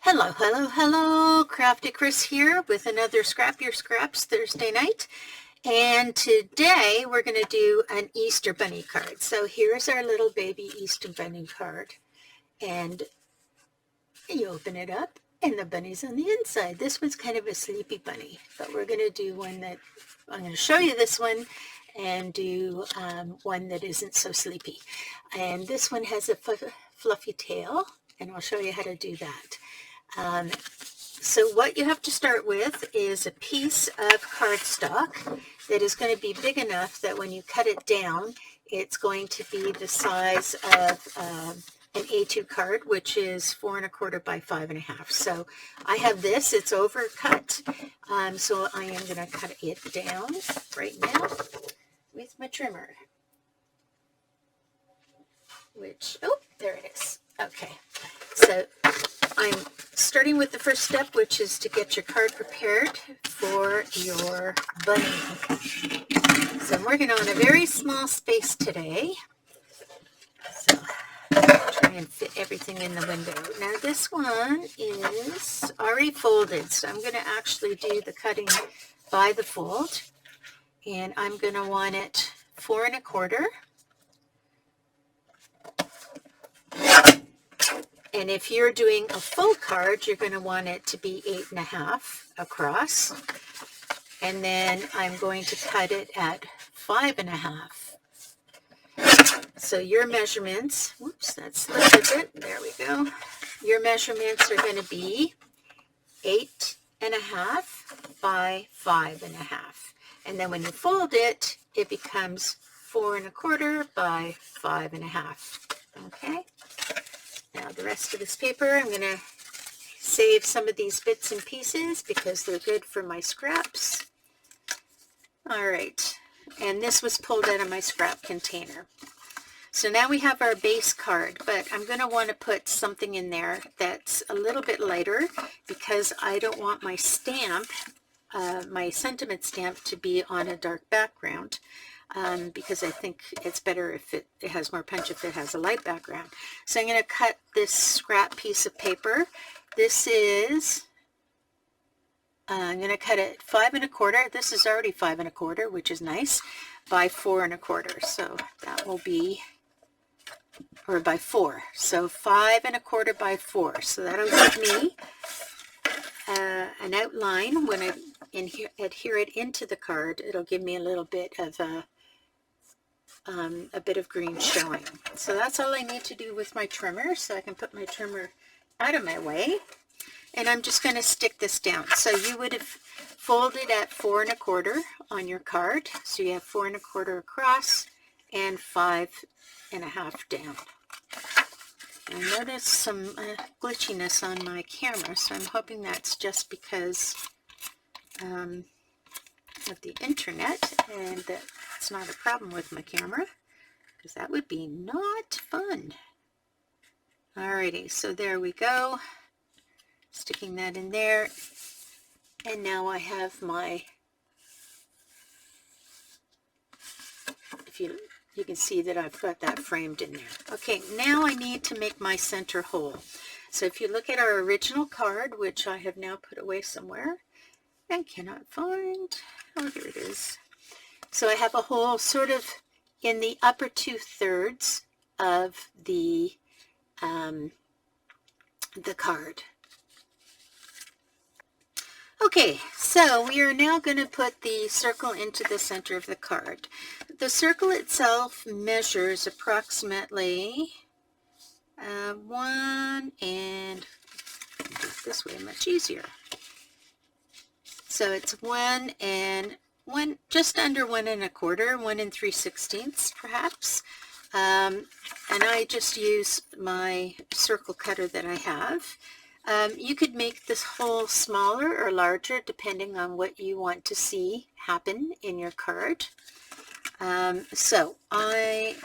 Hello, hello, hello. Crafty Chris here with another Scrap Your Scraps Thursday night. And today we're going to do an Easter Bunny card. So here's our little baby Easter Bunny card. And you open it up and the bunny's on the inside. This one's kind of a sleepy bunny, but we're going to do one that, I'm going to show you this one and do one that isn't so sleepy. And this one has a fluffy tail, and I'll show you how to do that. So what you have to start with is a piece of cardstock that is going to be big enough that when you cut it down, it's going to be the size of an A2 card, which is 4 1/4 by 5 1/2. So I have this, it's overcut. So I am going to cut it down right now with my trimmer, which, oh, there it is. Okay, so I'm starting with the first step, which is to get your card prepared for your bunny. So I'm working on a very small space today. So try and fit everything in the window. Now this one is already folded, so I'm going to actually do the cutting by the fold. And I'm going to want it 4 1/4. And if you're doing a full card, you're going to want it to be 8 1/2 across. And then I'm going to cut it at 5 1/2. So your measurements, whoops, that slipped a bit. There we go. Your measurements are going to be 8 1/2 by 5 1/2. And then when you fold it, it becomes 4 1/4 by 5 1/2. Okay. Now the rest of this paper, I'm going to save some of these bits and pieces because they're good for my scraps. All right, and this was pulled out of my scrap container. So now we have our base card, but I'm going to want to put something in there that's a little bit lighter because I don't want my stamp, my sentiment stamp, to be on a dark background. Because I think it's better if it has more punch if it has a light background. So I'm going to cut this scrap piece of paper. This is, I'm going to cut it 5 1/4. This is already 5 1/4, which is nice, by 4 1/4. So that will be, or by 4. So 5 1/4 by 4. So that'll give me an outline. When I adhere it into the card, it'll give me a little bit of a bit of green showing. So that's all I need to do with my trimmer, so I can put my trimmer out of my way. And I'm just going to stick this down. So you would have folded at 4 1/4 on your card. So you have 4 1/4 across and 5 1/2 down. I noticed some glitchiness on my camera, so I'm hoping that's just because of the internet, and that it's not a problem with my camera, because that would be not fun. Alrighty, so there we go. Sticking that in there. And now I have my, if you can see that I've got that framed in there. Okay, now I need to make my center hole. So if you look at our original card, which I have now put away somewhere and cannot find, oh, here it is. So I have a hole sort of in the upper 2/3 of the card. Okay, so we are now going to put the circle into the center of the card. The circle itself measures approximately 1 and, this way much easier. So it's 1 and 1, just under 1 1/4, 1 3/16 perhaps. And I just use my circle cutter that I have. You could make this hole smaller or larger depending on what you want to see happen in your card. So I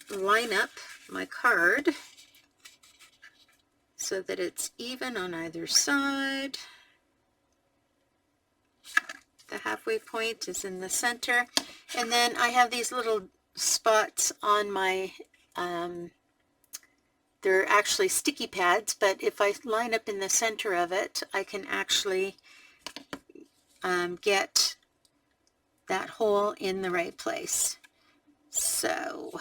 line up my card so that it's even on either side. The halfway point is in the center, and then I have these little spots on my they're actually sticky pads, but if I line up in the center of it, I can actually get that hole in the right place. So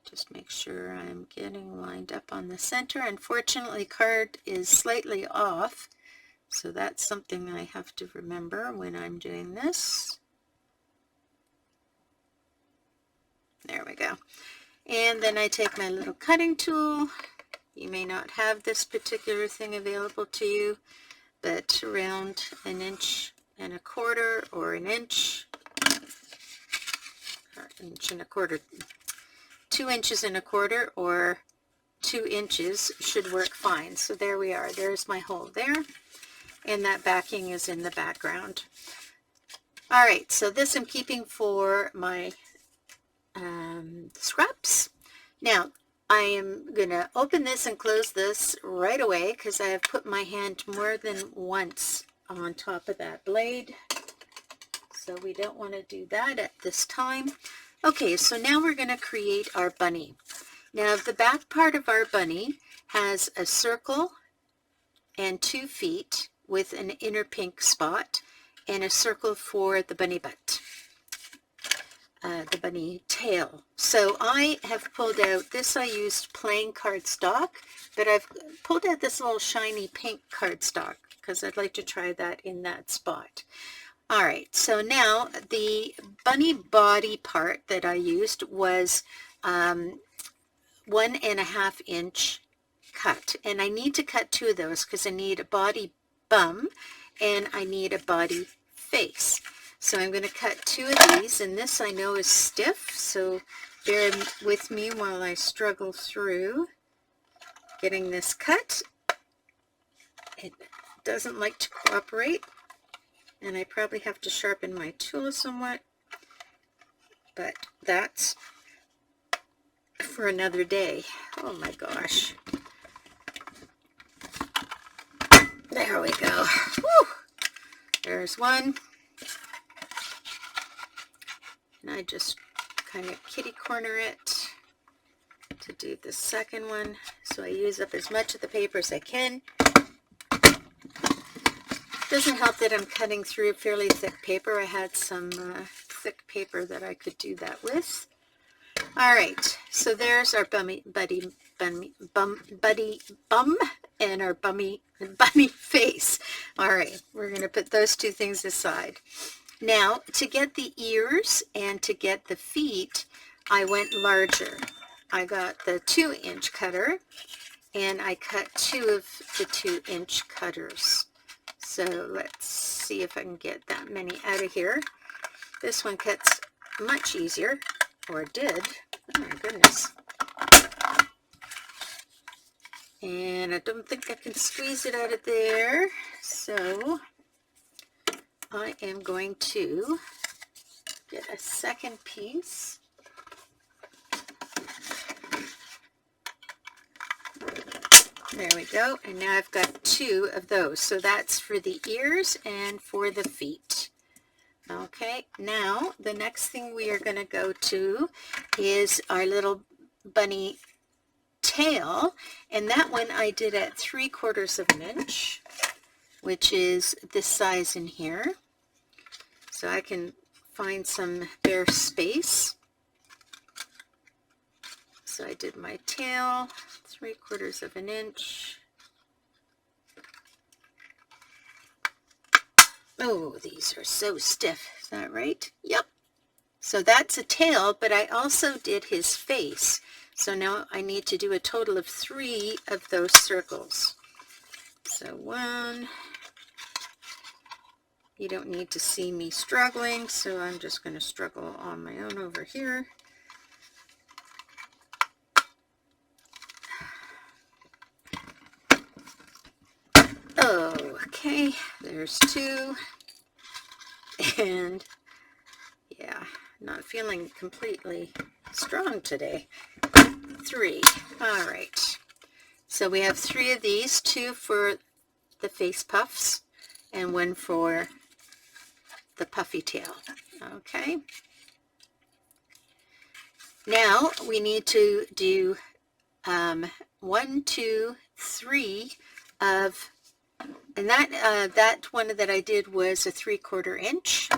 just make sure I'm getting lined up on the center. Unfortunately, card is slightly off, so that's something I have to remember when I'm doing this. There we go. And then I take my little cutting tool. You may not have this particular thing available to you, but around 1.25 inches or an inch, or 1.25 inches, 2.25 inches or 2 inches should work fine. So there we are. There's my hole there, and that backing is in the background. All right, so this I'm keeping for my scraps. Now I am going to open this and close this right away because I have put my hand more than once on top of that blade. So we don't want to do that at this time. Okay, so now we're going to create our bunny. Now the back part of our bunny has a circle and 2 feet with an inner pink spot and a circle for the bunny butt. The bunny tail. So I have pulled out this. I used plain cardstock, but I've pulled out this little shiny pink cardstock because I'd like to try that in that spot. All right, so now the bunny body part that I used was 1.5 inch cut, and I need to cut 2 of those because I need a body bum and I need a body face. So I'm going to cut 2 of these, and this I know is stiff, so bear with me while I struggle through getting this cut. It doesn't like to cooperate, and I probably have to sharpen my tool somewhat, but that's for another day. Oh my gosh. There we go. Whew. There's one. And I just kind of kitty corner it to do the second one. So I use up as much of the paper as I can. Doesn't help that I'm cutting through fairly thick paper. I had some thick paper that I could do that with. All right, so there's our bunny bum and our bunny face. All right, we're going to put those 2 things aside. Now, to get the ears and to get the feet, I went larger. I got the 2-inch cutter, and I cut 2 of the 2-inch cutters. So let's see if I can get that many out of here. This one cuts much easier, or did. Oh my goodness. And I don't think I can squeeze it out of there, so I am going to get a second piece. There we go. And now I've got 2 of those. So that's for the ears and for the feet. Okay, now the next thing we are going to go to is our little bunny tail. And that one I did at 3/4 inch, which is this size in here. So I can find some bare space. So I did my tail, 3/4 inch. Oh, these are so stiff. Is that right? Yep. So that's a tail, but I also did his face. So now I need to do a total of 3 of those circles. So 1. You don't need to see me struggling, so I'm just going to struggle on my own over here. Okay, there's 2. And yeah, not feeling completely strong today. 3. All right. So we have 3 of these, 2 for the face puffs and 1 for the puffy tail. Okay. Now we need to do 1, 2, 3 of, and that one that I did was a 3/4 inch.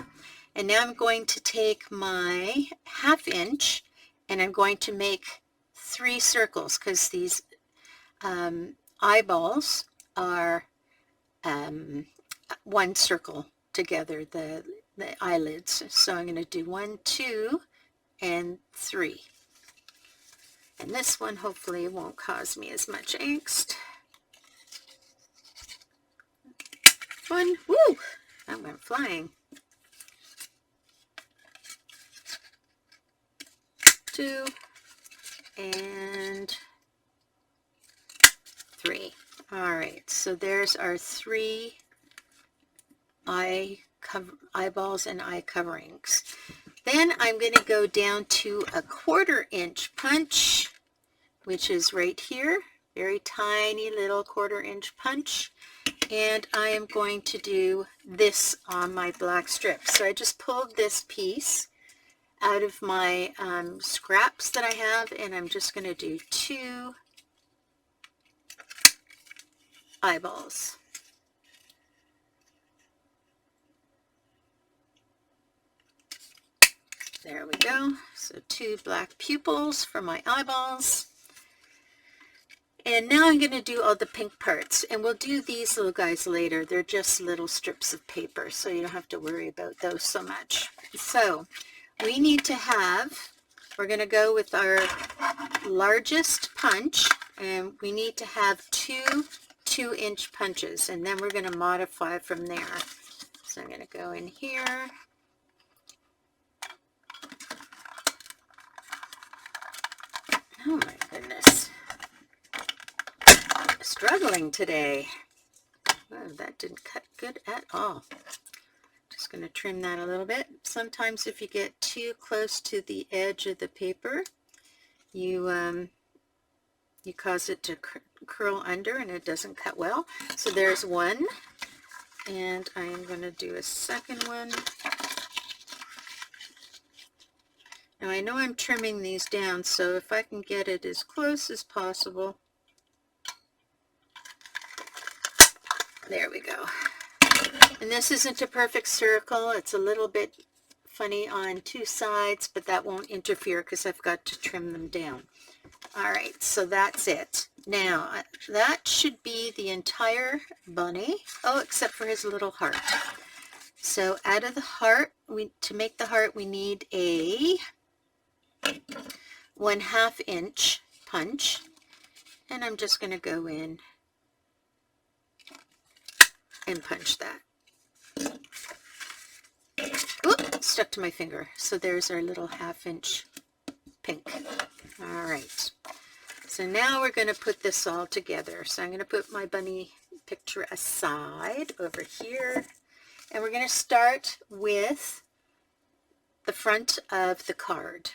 And now I'm going to take my 1/2 inch and I'm going to make 3 circles, because these eyeballs are one circle together, the eyelids. So I'm going to do 1, 2, and 3. And this one hopefully won't cause me as much angst. 1, woo! I went flying. 2, and 3. All right, so there's our 3 eyeballs and eye coverings. Then I'm going to go down to a 1/4 inch punch, which is right here, very tiny little 1/4 inch punch. And I am going to do this on my black strip. So I just pulled this piece out of my scraps that I have, and I'm just going to do 2 eyeballs. There we go. So 2 black pupils for my eyeballs. And now I'm going to do all the pink parts, and we'll do these little guys later. They're just little strips of paper, so you don't have to worry about those so much. So we need to have, we're going to go with our largest punch, and we need to have 2 2-inch punches, and then we're going to modify from there. So I'm going to go in here. Oh my goodness. Struggling today. Oh, that didn't cut good at all. Just going to trim that a little bit. Sometimes if you get too close to the edge of the paper, you cause it to curl under and it doesn't cut well. So there's one, and I am going to do a second one. Now I know I'm trimming these down, so if I can get it as close as possible. There we go. And this isn't a perfect circle. It's a little bit funny on 2 sides, but that won't interfere because I've got to trim them down. All right, so that's it. Now, that should be the entire bunny. Oh, except for his little heart. So out of the heart, to make the heart, we need a 1/2 inch punch. And I'm just going to go in and punch that. Oop, stuck to my finger. So there's our little 1/2 inch pink. All right. So now we're going to put this all together. So I'm going to put my bunny picture aside over here. And we're going to start with the front of the card,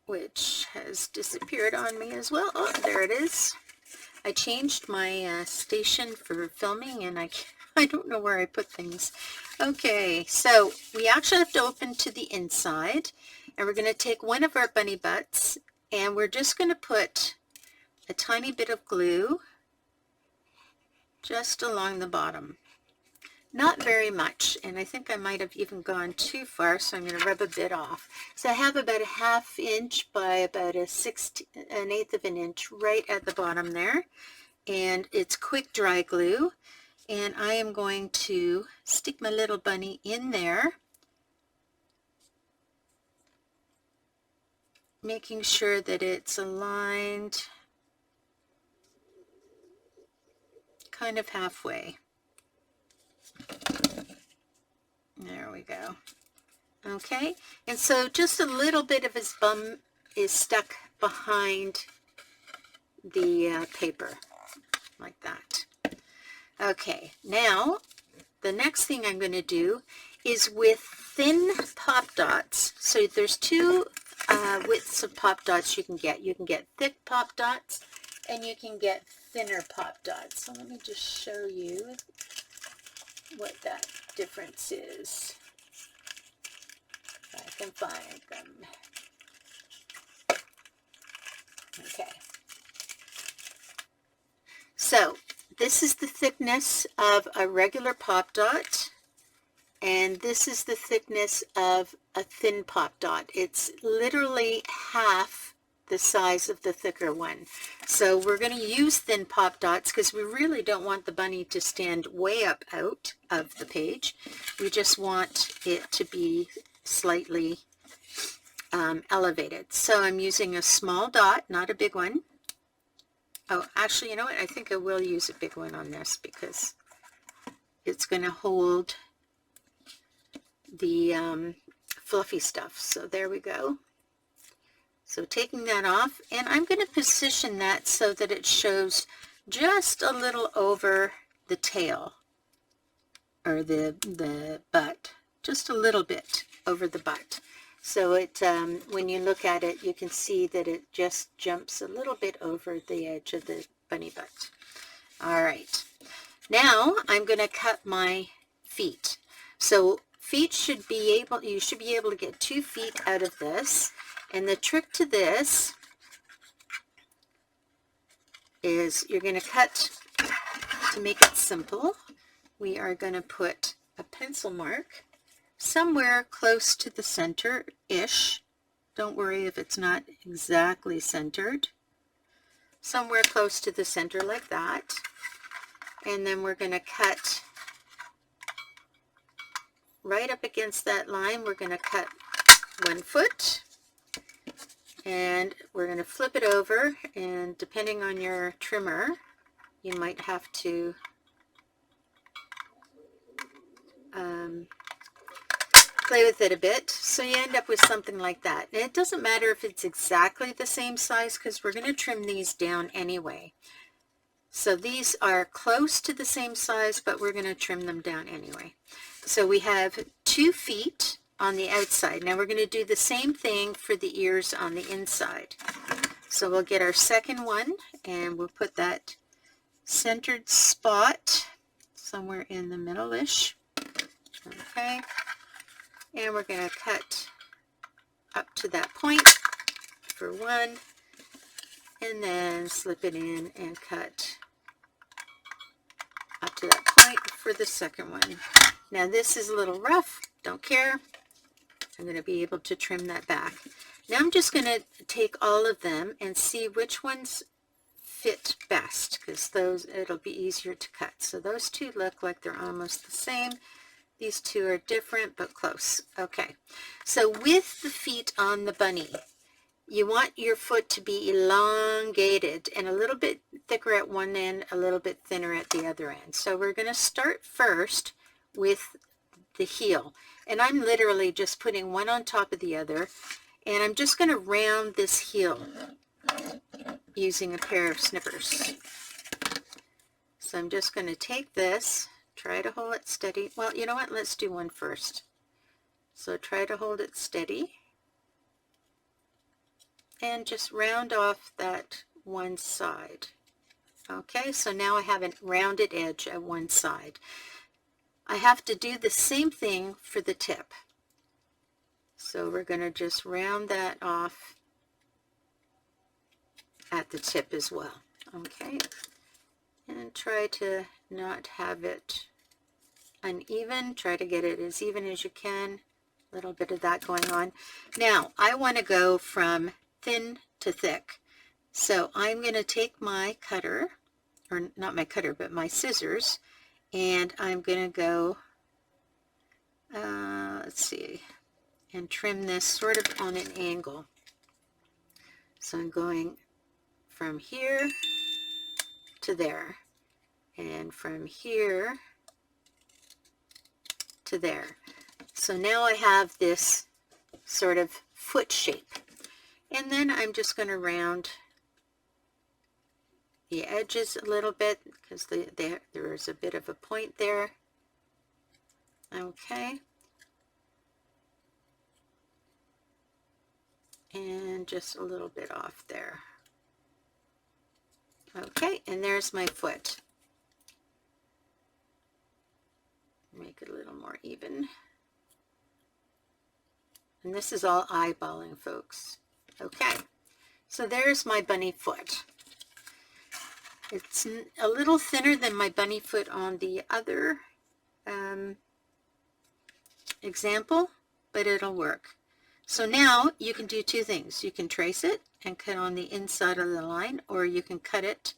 which has disappeared on me as well. Oh, there it is. I changed my station for filming, and I don't know where I put things. Okay, so we actually have to open to the inside, and we're going to take one of our bunny butts, and we're just going to put a tiny bit of glue just along the bottom. Not very much, and I think I might have even gone too far, so I'm going to rub a bit off. So I have about a 1/2 inch by about an 1/8 of an inch right at the bottom there, and it's quick dry glue, and I am going to stick my little bunny in there, making sure that it's aligned kind of halfway. There we go. Okay, and so just a little bit of his bum is stuck behind the paper, like that. Okay, now the next thing I'm going to do is with thin pop dots. So there's 2 widths of pop dots you can get. You can get thick pop dots, and you can get thinner pop dots. So let me just show you what that difference is. If I can find them. Okay. So this is the thickness of a regular pop dot, and this is the thickness of a thin pop dot. It's literally half the size of the thicker one. So we're going to use thin pop dots because we really don't want the bunny to stand way up out of the page. We just want it to be slightly elevated. So I'm using a small dot, not a big one. Oh, actually, you know what? I think I will use a big one on this because it's going to hold the fluffy stuff. So there we go. So taking that off, and I'm going to position that so that it shows just a little over the tail, or the butt, just a little bit over the butt. So it, when you look at it, you can see that it just jumps a little bit over the edge of the bunny butt. All right. Now I'm going to cut my feet. So feet should be able, you should be able to get 2 feet out of this. And the trick to this is you're going to cut, to make it simple, we are going to put a pencil mark somewhere close to the center-ish. Don't worry if it's not exactly centered. Somewhere close to the center like that. And then we're going to cut right up against that line. We're going to cut 1 foot. And we're going to flip it over, and depending on your trimmer, you might have to play with it a bit. So you end up with something like that. And it doesn't matter if it's exactly the same size because we're going to trim these down anyway. So these are close to the same size, but we're going to trim them down anyway. So we have 2 feet on the outside. Now we're going to do the same thing for the ears on the inside. So we'll get our second one, and we'll put that centered spot somewhere in the middle-ish. Okay. And we're going to cut up to that point for one, and then slip it in and cut up to that point for the second one. Now this is a little rough, don't care. I'm going to be able to trim that back. Now I'm just going to take all of them and see which ones fit best, because those, it'll be easier to cut. So those two look like they're almost the same. These two are different but close. Okay, so with the feet on the bunny, you want your foot to be elongated and a little bit thicker at one end, a little bit thinner at the other end. So we're going to start first with the heel. And I'm literally just putting one on top of the other. And I'm just going to round this heel using a pair of snippers. So I'm just going to take this, try to hold it steady. Well, you know what? Let's do one first. So try to hold it steady. And just round off that one side. Okay, so now I have a rounded edge at one side. I have to do the same thing for the tip. So we're going to just round that off at the tip as well. Okay, and try to not have it uneven. Try to get it as even as you can. A little bit of that going on. Now, I want to go from thin to thick. So I'm going to take my cutter, or not my cutter, but my scissors, and I'm going to go, let's see, and trim this sort of on an angle. So I'm going from here to there, and from here to there. So now I have this sort of foot shape. And then I'm just going to round the edges a little bit because there is a bit of a point there. Okay. And just a little bit off there. Okay, and there's my foot. Make it a little more even. And this is all eyeballing, folks. Okay, So there's my bunny foot. It's a little thinner than my bunny foot on the other example, but it'll work. So now you can do two things. You can trace it and cut on the inside of the line, or you can cut it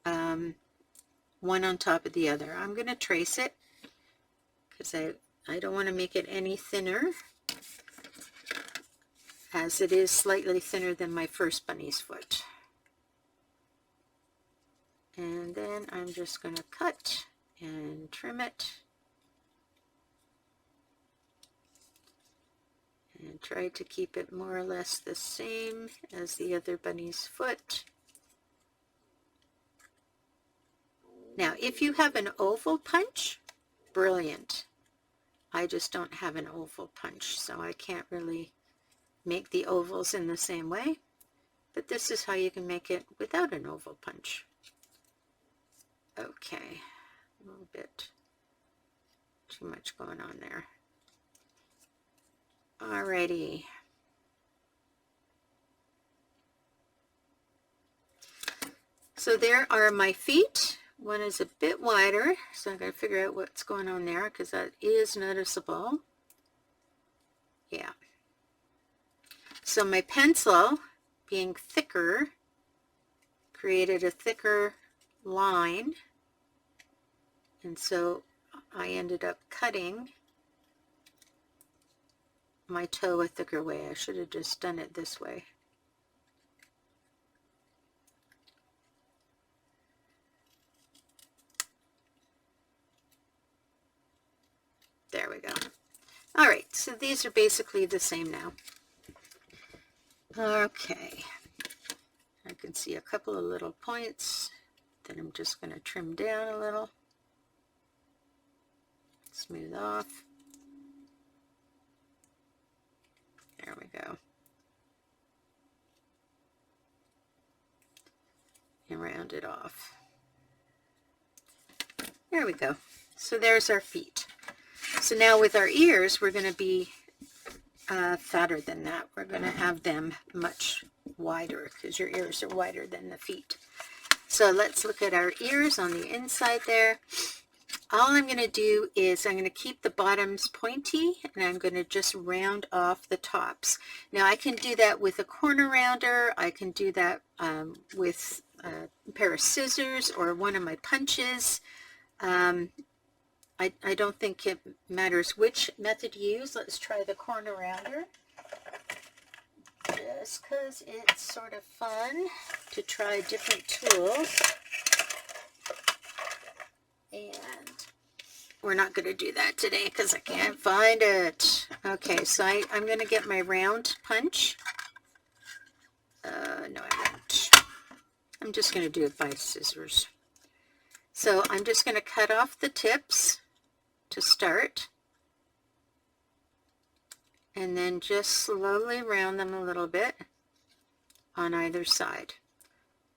one on top of the other. I'm going to trace it because I don't want to make it any thinner, as it is slightly thinner than my first bunny's foot. And then I'm just going to cut and trim it and try to keep it more or less the same as the other bunny's foot. Now, if you have an oval punch, brilliant. I just don't have an oval punch, so I can't really make the ovals in the same way. But this is how you can make it without an oval punch. Okay, a little bit too much going on there. Alrighty. So there are my feet. One is a bit wider, so I'm going to figure out what's going on there because that is noticeable. Yeah. So my pencil, being thicker, created a thicker line, and so I ended up cutting my toe a thicker way. I should have just done it this way. There we go. All right, so these are basically the same now. Okay, I can see a couple of little points that I'm just going to trim down a little, smooth off. There we go. And round it off. There we go. So there's our feet. So now with our ears, we're going to be fatter than that. We're going to have them much wider because your ears are wider than the feet. So let's look at our ears on the inside there. All I'm going to do is I'm going to keep the bottoms pointy and I'm going to just round off the tops. Now I can do that with a corner rounder. I can do that with a pair of scissors or one of my punches. I don't think it matters which method you use. Let's try the corner rounder. Just because it's sort of fun to try different tools. And we're not going to do that today because I can't find it. Okay, so I'm going to get my round punch. No, I won't. I'm just going to do it by scissors. So I'm just going to cut off the tips to start, and then just slowly round them a little bit on either side.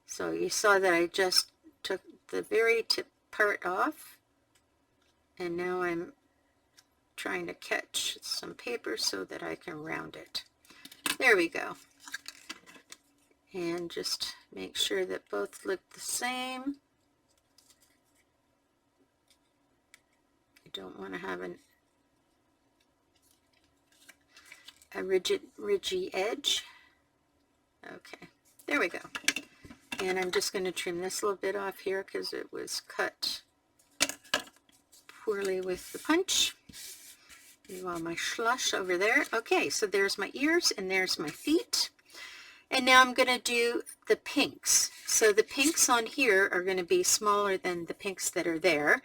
So you saw that I just took the very tip part off, and now I'm trying to catch some paper so that I can round it. There we go. And just make sure that both look the same. Don't want to have a ridgy edge. Okay, there we go. And I'm just going to trim this little bit off here because it was cut poorly with the punch. You want my slush over there. Okay, so there's my ears and there's my feet. And now I'm going to do the pinks. So the pinks on here are going to be smaller than the pinks that are there.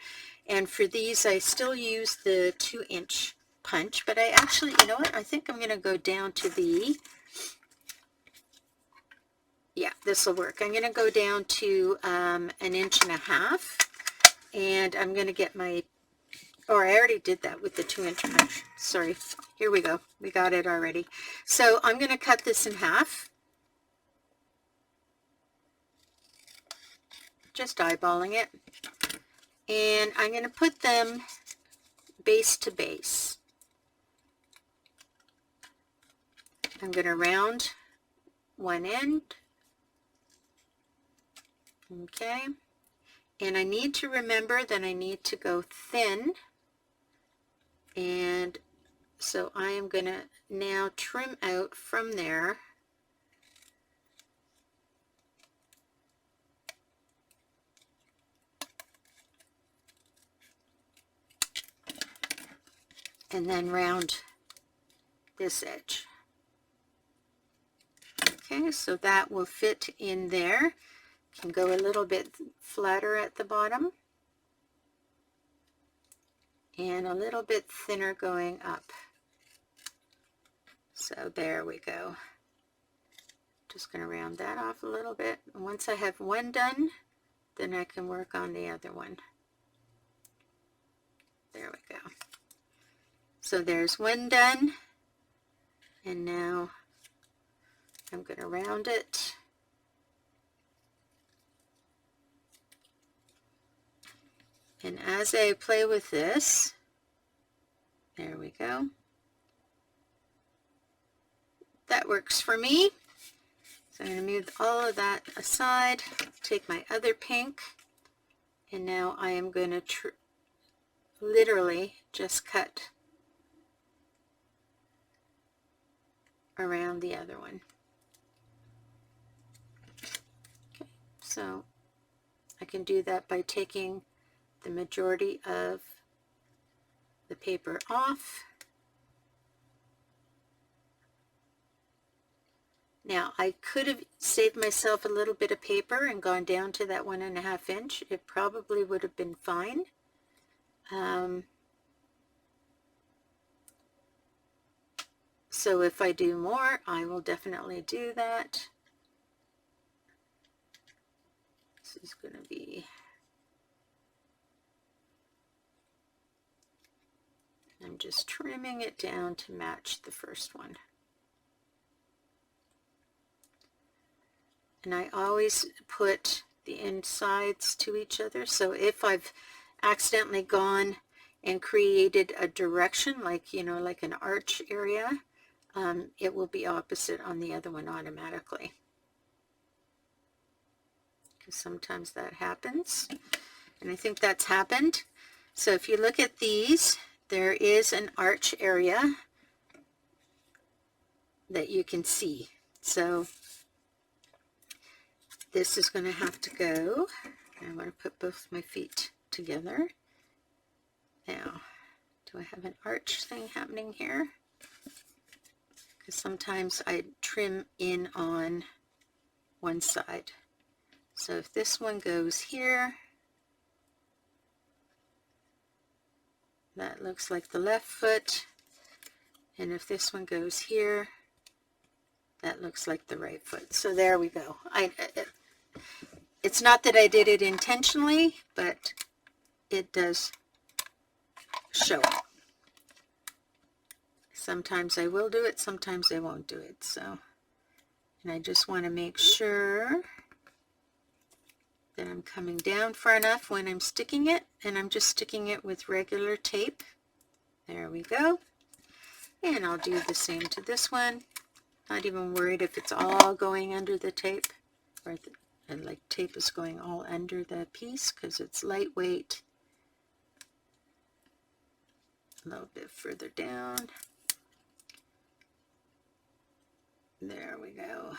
And for these, I still use the 2-inch punch, but I actually, you know what, I think I'm going to go down to the, yeah, this will work. I'm going to go down to 1.5 inches, and I'm going to get my, or I already did that with the 2-inch punch. Sorry, here we go. We got it already. So I'm going to cut this in half. Just eyeballing it. And I'm going to put them base to base. I'm going to round one end. Okay, and I need to remember that I need to go thin, and so I am going to now trim out from there. And then round this edge. Okay, so that will fit in there. Can go a little bit flatter at the bottom and a little bit thinner going up. So there we go. Just going to round that off a little bit. And once I have one done, then I can work on the other one. There we go. So there's one done, and now I'm going to round it. And as I play with this, there we go. That works for me. So I'm going to move all of that aside, take my other pink, and now I am going to literally just cut around the other one. Okay, so I can do that by taking the majority of the paper off. Now I could have saved myself a little bit of paper and gone down to that 1.5 inch. It probably would have been fine. So if I do more, I will definitely do that. This is going to be, I'm just trimming it down to match the first one. And I always put the insides to each other. So if I've accidentally gone and created a direction, like, you know, like an arch area, it will be opposite on the other one automatically. Because sometimes that happens. And I think that's happened. So if you look at these, there is an arch area that you can see. So this is going to have to go. I'm going to put both my feet together. Now, do I have an arch thing happening here? Because sometimes I trim in on one side. So if this one goes here, that looks like the left foot. And if this one goes here, that looks like the right foot. So there we go. It's not that I did it intentionally, but it does show. Sometimes I will do it, sometimes I won't do it. So, and I just want to make sure that I'm coming down far enough when I'm sticking it, and I'm just sticking it with regular tape. There we go. And I'll do the same to this one. Not even worried if it's all going under the tape, or and like tape is going all under the piece, because it's lightweight. A little bit further down. There we go.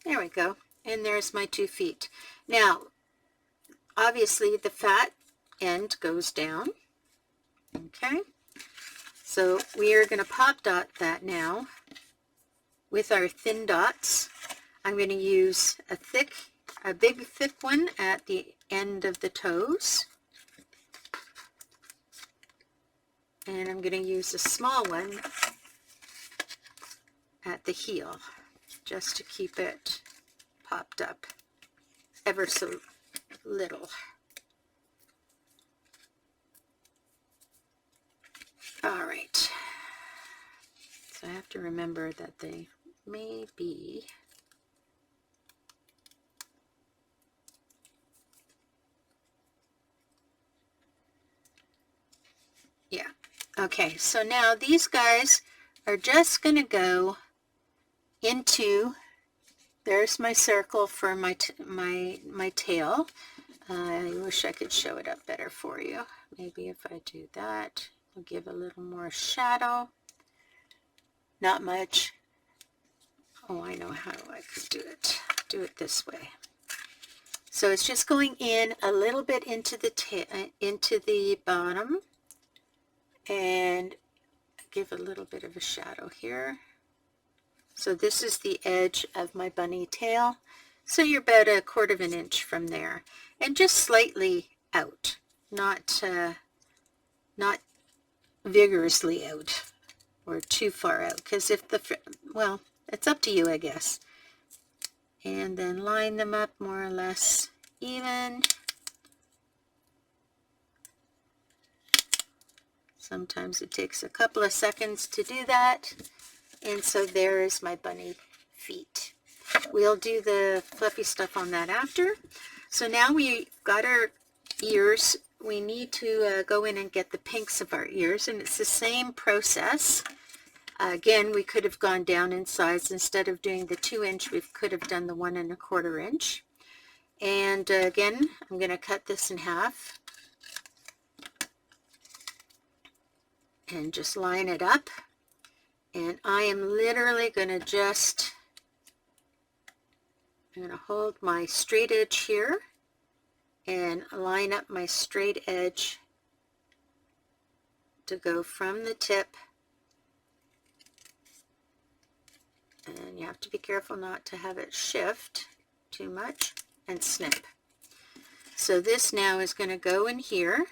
There we go. And there's my 2 feet. Now, obviously the fat end goes down. Okay. So we are going to pop dot that now with our thin dots. I'm going to use a big thick one at the end of the toes. And I'm going to use a small one at the heel, just to keep it popped up ever so little. All right. So I have to remember that they may be Okay, so now these guys are just going to go into, there's my circle for my tail. I wish I could show it up better for you. Maybe if I do that, I'll give a little more shadow. Not much. Oh, I know how I could do it. Do it this way. So it's just going in a little bit into the bottom, and give a little bit of a shadow here. So this is the edge of my bunny tail. So you're about 1/4 of an inch from there, and just slightly out, not vigorously out or too far out, because if well, it's up to you, I guess. And then line them up more or less even. Sometimes it takes a couple of seconds to do that. And so there is my bunny feet. We'll do the fluffy stuff on that after. So now we've got our ears. We need to go in and get the pinks of our ears, and it's the same process. Again, we could have gone down in size. Instead of doing the 2-inch, we could have done the 1 1/4 inch. And again, I'm going to cut this in half and just line it up. And I am literally going to I'm going to hold my straight edge here and line up my straight edge to go from the tip. And you have to be careful not to have it shift too much, and snip. So this now is going to go in here,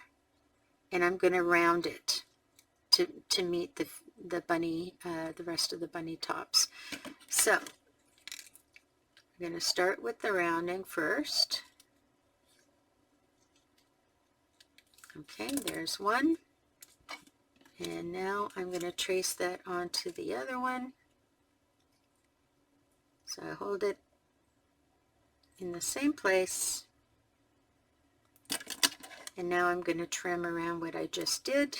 and I'm going to round it to meet the bunny, the rest of the bunny tops. So I'm going to start with the rounding first. Okay, there's one. And now I'm going to trace that onto the other one. So I hold it in the same place. And now I'm going to trim around what I just did.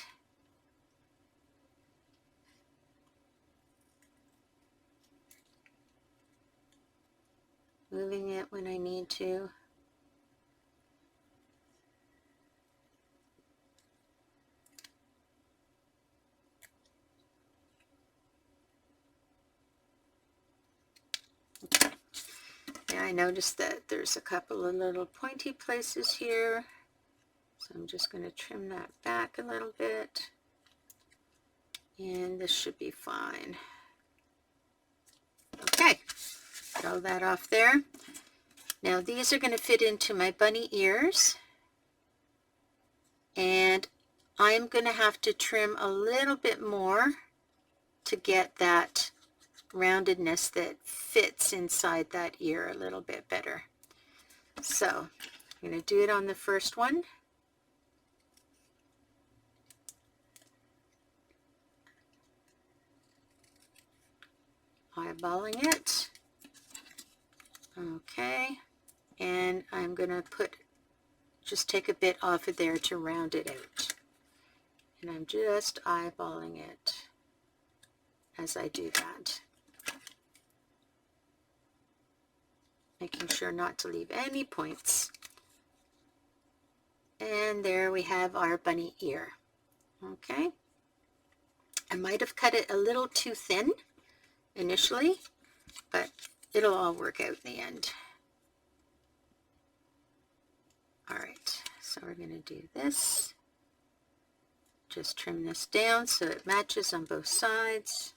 Moving it when I need to. Okay. Yeah, I noticed that there's a couple of little pointy places here. So I'm just going to trim that back a little bit. And this should be fine. Okay, throw that off there. Now these are going to fit into my bunny ears. And I'm going to have to trim a little bit more to get that roundedness that fits inside that ear a little bit better. So I'm going to do it on the first one. Eyeballing it. Okay, and I'm going to just take a bit off of there to round it out. And I'm just eyeballing it as I do that. Making sure not to leave any points. And there we have our bunny ear. Okay. I might have cut it a little too thin initially, but it'll all work out in the end. All right, so we're going to do this. Just trim this down so it matches on both sides.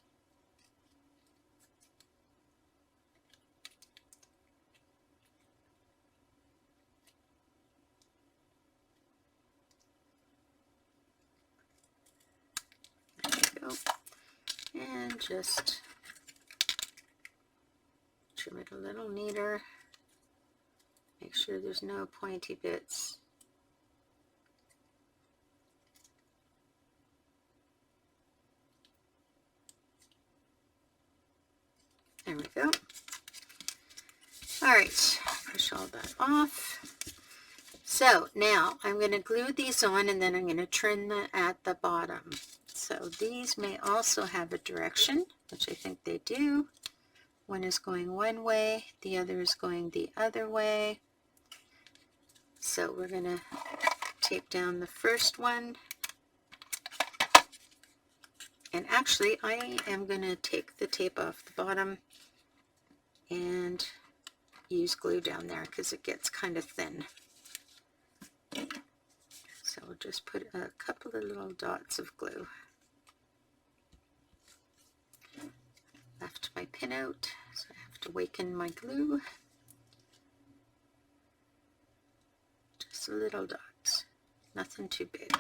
There we go. And just trim it a little neater. Make sure there's no pointy bits. There we go. All right, push all that off. So now I'm going to glue these on, and then I'm going to trim at the bottom. So these may also have a direction, which I think they do. One is going one way, the other is going the other way. So we're going to tape down the first one. And actually, I am going to take the tape off the bottom and use glue down there because it gets kind of thin. So we'll just put a couple of little dots of glue. Left my pin out, so I have to waken my glue. Just little dots, nothing too big.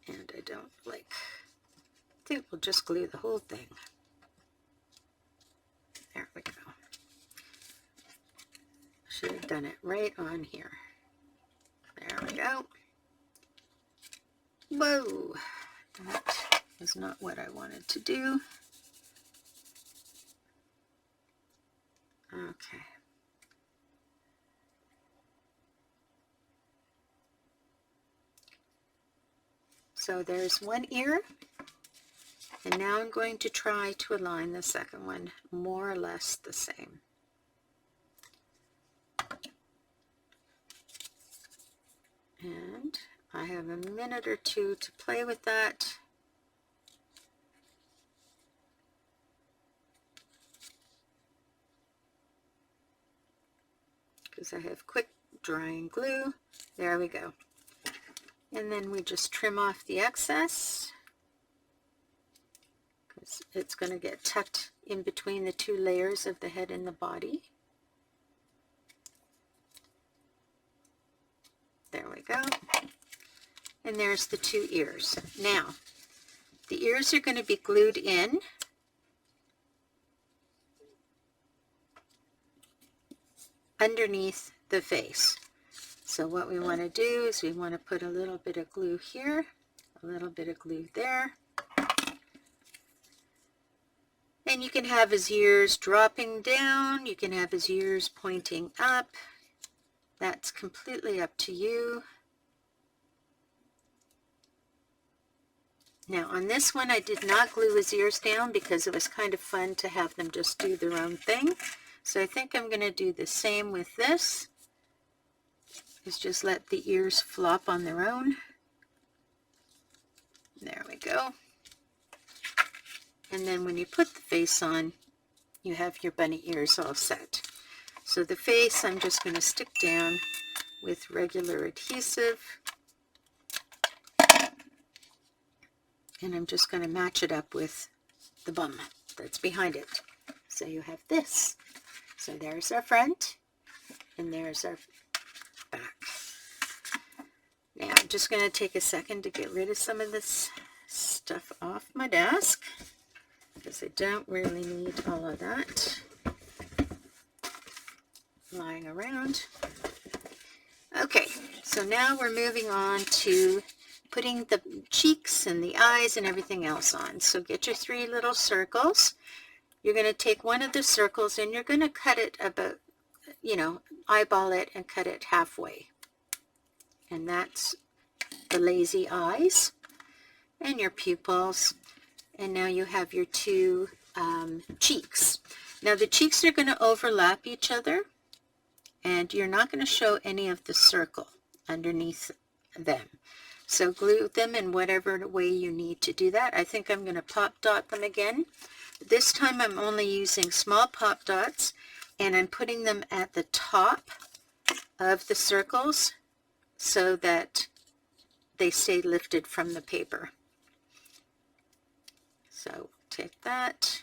And I don't I think we'll just glue the whole thing. There we go. Should have done it right on here. There we go. Whoa, that is not what I wanted to do. Okay. So there's one ear, and now I'm going to try to align the second one more or less the same. And I have a minute or two to play with that. Because I have quick drying glue. There we go. And then we just trim off the excess, because it's going to get tucked in between the two layers of the head and the body. There we go. And there's the two ears. Now, the ears are going to be glued in. Underneath the face. So what we want to do is we want to put a little bit of glue here, a little bit of glue there. And you can have his ears dropping down, you can have his ears pointing up. That's completely up to you. Now on this one I did not glue his ears down because it was kind of fun to have them just do their own thing. So I think I'm going to do the same with this. Is just let the ears flop on their own. There we go. And then when you put the face on, you have your bunny ears all set. So the face I'm just going to stick down with regular adhesive. And I'm just going to match it up with the bum that's behind it. So you have this. So there's our front, and there's our back. Now I'm just going to take a second to get rid of some of this stuff off my desk, because I don't really need all of that lying around. Okay, so now we're moving on to putting the cheeks and the eyes and everything else on. So get your 3 little circles. You're going to take one of the circles and you're going to cut it about, eyeball it and cut it halfway. And that's the lazy eyes and your pupils. And now you have your 2 cheeks. Now the cheeks are going to overlap each other, and you're not going to show any of the circle underneath them. So glue them in whatever way you need to do that. I think I'm going to pop dot them again. This time I'm only using small pop dots, and I'm putting them at the top of the circles so that they stay lifted from the paper. So take that,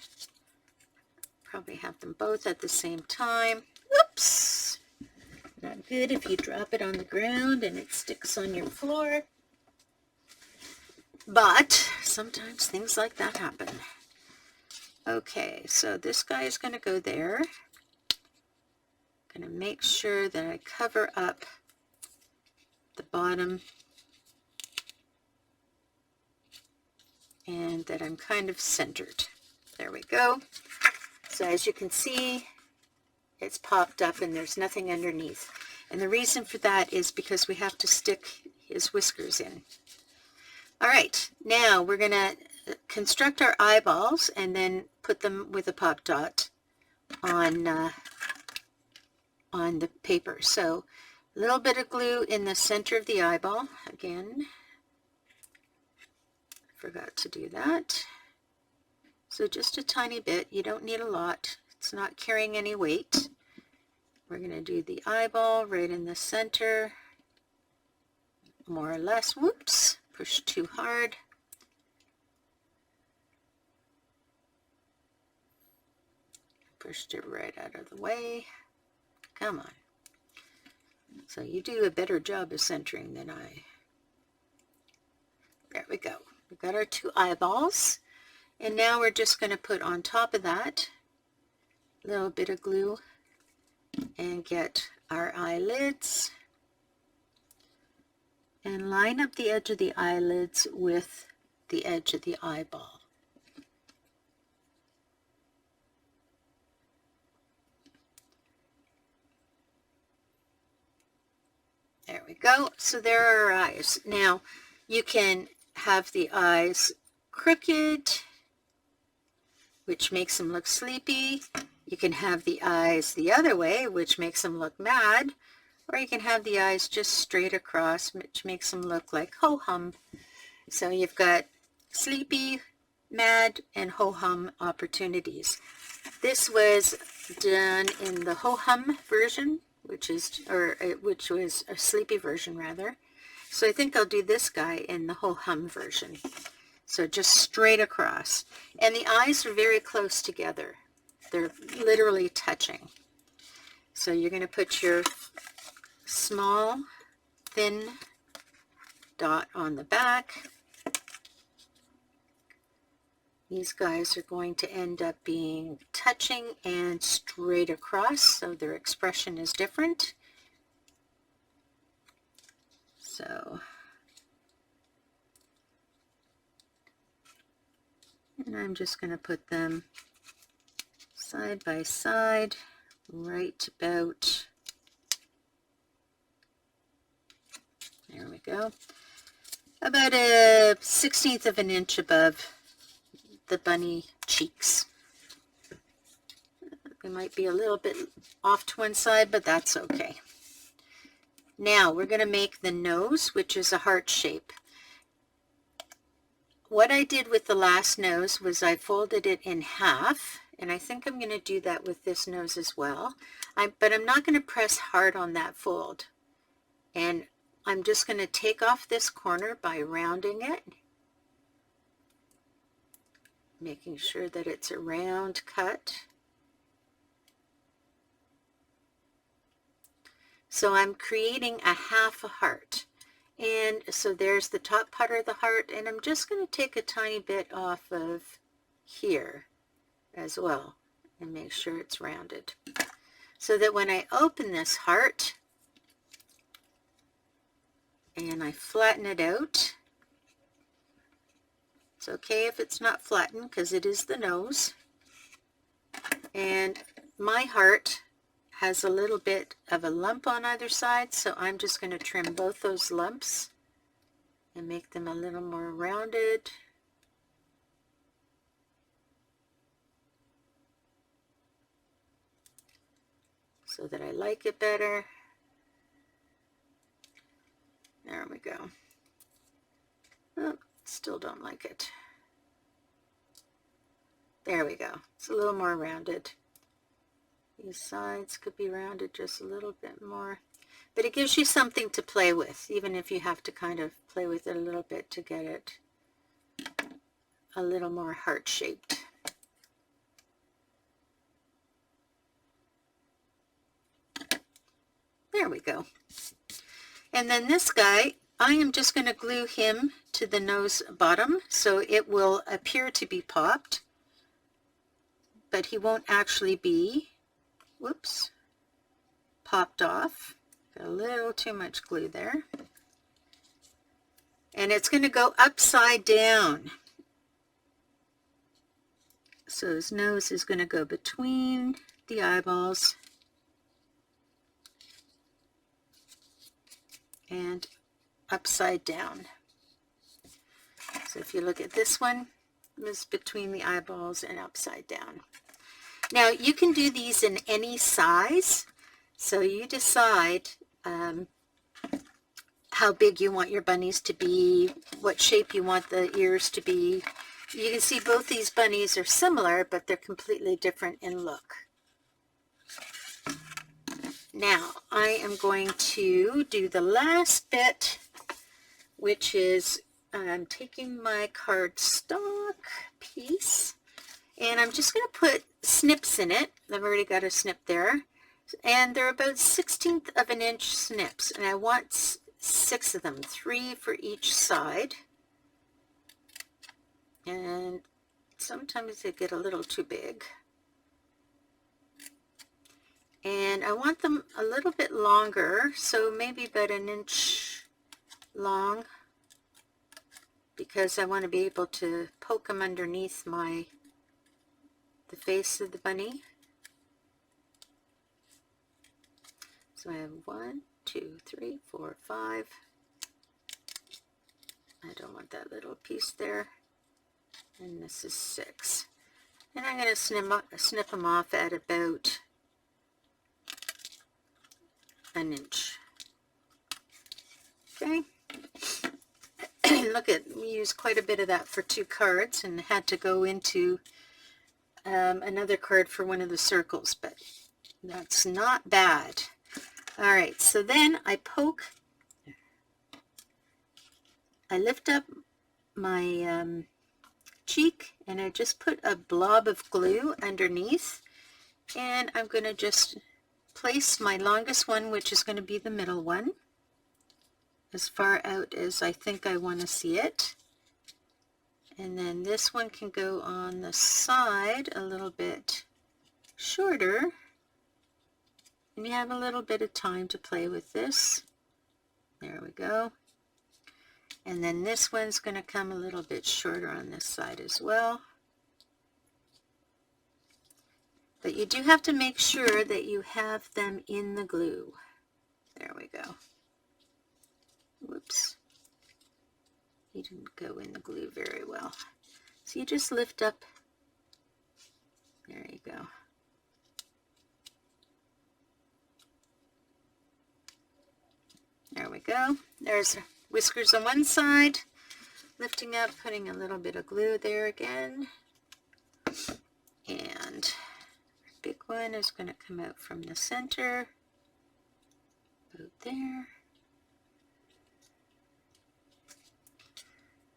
probably have them both at the same time. Oops! Not good if you drop it on the ground and it sticks on your floor. But sometimes things like that happen. Okay, so this guy is going to go there. I'm going to make sure that I cover up the bottom and that I'm kind of centered. There we go. So as you can see, it's popped up and there's nothing underneath. And the reason for that is because we have to stick his whiskers in. All right, now we're going to construct our eyeballs and then put them with a pop dot on the paper. So a little bit of glue in the center of the eyeball. Again, forgot to do that. So just a tiny bit. You don't need a lot. It's not carrying any weight. We're going to do the eyeball right in the center, more or less. Whoops, push too hard. Pushed it right out of the way. Come on. So you do a better job of centering than I. There we go. We've got our two eyeballs. And now we're just going to put on top of that a little bit of glue and get our eyelids and line up the edge of the eyelids with the edge of the eyeball. There we go. So there are our eyes. Now you can have the eyes crooked, which makes them look sleepy. You can have the eyes the other way, which makes them look mad. Or you can have the eyes just straight across, which makes them look like ho-hum. So you've got sleepy, mad, and ho-hum opportunities. This was done in the ho-hum version, which was a sleepy version rather. So I think I'll do this guy in the ho-hum version. So just straight across. And the eyes are very close together. They're literally touching. So you're going to put your small, thin dot on the back. These guys are going to end up being touching and straight across, so their expression is different. So, and I'm just going to put them side by side, right about, there we go, about a 1/16 of an inch above the bunny cheeks. They might be a little bit off to one side, but that's okay. Now we're going to make the nose, which is a heart shape. What I did with the last nose was I folded it in half, and I think I'm going to do that with this nose as well. But I'm not going to press hard on that fold. And I'm just going to take off this corner by rounding it, making sure that it's a round cut. So I'm creating a half a heart. And so there's the top part of the heart, and I'm just going to take a tiny bit off of here as well and make sure it's rounded. So that when I open this heart and I flatten it out, it's okay if it's not flattened because it is the nose. And my heart has a little bit of a lump on either side, so I'm just going to trim both those lumps and make them a little more rounded. So that I like it better. There we go. Oh, still don't like it. There we go. It's a little more rounded. These sides could be rounded just a little bit more. But it gives you something to play with, even if you have to kind of play with it a little bit to get it a little more heart-shaped. There we go. And then this guy, I am just going to glue him to the nose bottom, so it will appear to be popped, but he won't actually be, whoops, popped off. Got a little too much glue there. And it's going to go upside down. So his nose is going to go between the eyeballs. and upside down. So if you look at this one, it's between the eyeballs and upside down. Now you can do these in any size, so you decide how big you want your bunnies to be, what shape you want the ears to be. You can see both these bunnies are similar, but they're completely different in look. Now I am going to do the last bit, which is I'm taking my cardstock piece and I'm just going to put snips in it. I've already got a snip there, and they're about 1/16 of an inch snips, and I want 6 of them, 3 for each side. And sometimes they get a little too big. And I want them a little bit longer, so maybe about 1 inch long, because I want to be able to poke them underneath the face of the bunny. So I have 1, 2, 3, 4, 5. I don't want that little piece there. And this is 6. And I'm going to snip them off at about 1 inch. Okay. Look at, we used quite a bit of that for 2 cards and had to go into another card for one of the circles, but that's not bad. All right, so then I lift up my cheek and I just put a blob of glue underneath, and I'm going to just place my longest one, which is going to be the middle one, as far out as I think I want to see it. And then this one can go on the side a little bit shorter, and you have a little bit of time to play with this. There we go. And then this one's going to come a little bit shorter on this side as well. But you do have to make sure that you have them in the glue. There we go. Whoops. He didn't go in the glue very well. So you just lift up. There you go. There we go. There's whiskers on one side. Lifting up, putting a little bit of glue there again. And our big one is going to come out from the center. About there.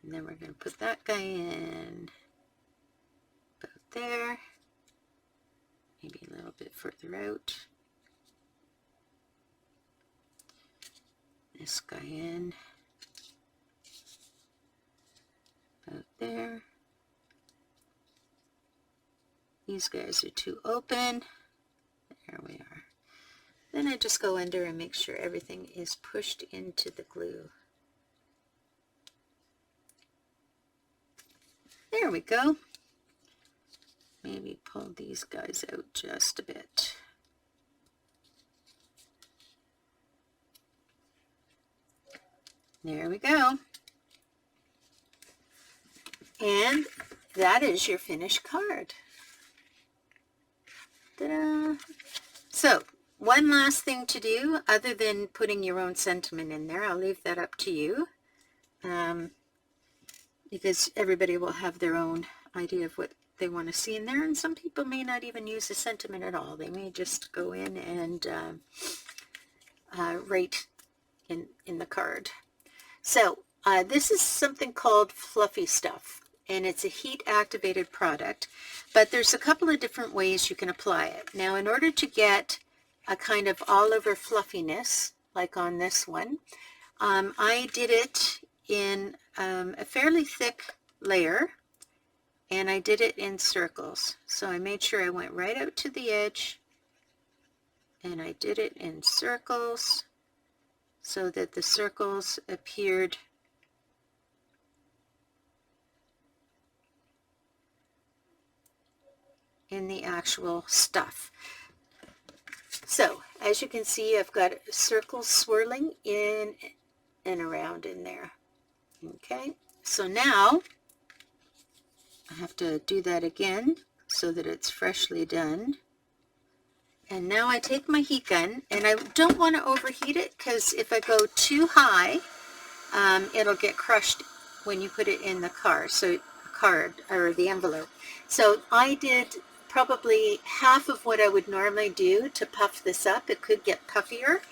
And then we're going to put that guy in about there, maybe a little bit further out. This guy in about there. These guys are too open. There we are. Then I just go under and make sure everything is pushed into the glue. There we go. Maybe pull these guys out just a bit. There we go. And that is your finished card. Ta-da! So, one last thing to do, other than putting your own sentiment in there. I'll leave that up to you. Because everybody will have their own idea of what they want to see in there, and some people may not even use a sentiment at all. They may just go in and write in the card. So this is something called Fluffy Stuff, and it's a heat-activated product, but there's a couple of different ways you can apply it. Now, in order to get a kind of all-over fluffiness, like on this one, I did it in a fairly thick layer, and I did it in circles. So I made sure I went right out to the edge, and I did it in circles so that the circles appeared in the actual stuff. So as you can see, I've got circles swirling in and around in there. Okay, so now I have to do that again so that it's freshly done. And now I take my heat gun, and I don't want to overheat it because if I go too high, it'll get crushed when you put it in the card or the envelope. So I did probably half of what I would normally do to puff this up. It could get puffier,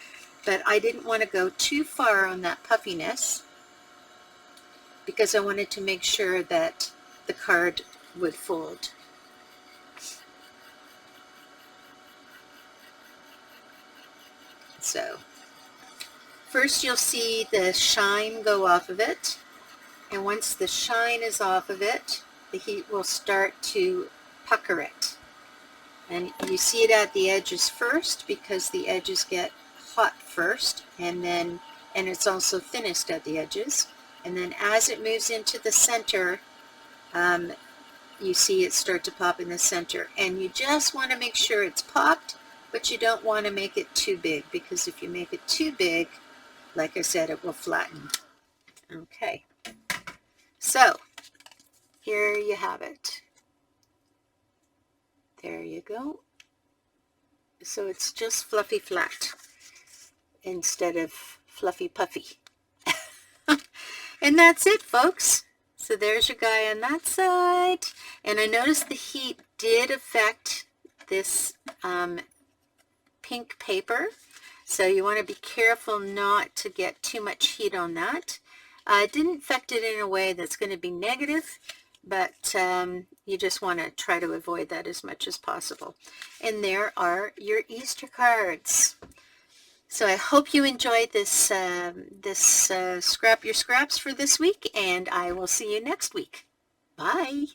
but I didn't want to go too far on that puffiness because I wanted to make sure that the card would fold. So first you'll see the shine go off of it, and once the shine is off of it, the heat will start to pucker it. And you see it at the edges first because the edges get hot first, and it's also thinnest at the edges. And then as it moves into the center, you see it start to pop in the center. And you just want to make sure it's popped, but you don't want to make it too big, because if you make it too big, like I said, it will flatten. Okay, so here you have it. There you go. So it's just fluffy flat instead of fluffy puffy. And that's it, folks. So there's your guy on that side. And I noticed the heat did affect this pink paper. So you want to be careful not to get too much heat on that. I didn't affect it in a way that's going to be negative, but you just want to try to avoid that as much as possible. And there are your Easter cards. So I hope you enjoyed this Scrap Your Scraps for this week, and I will see you next week. Bye.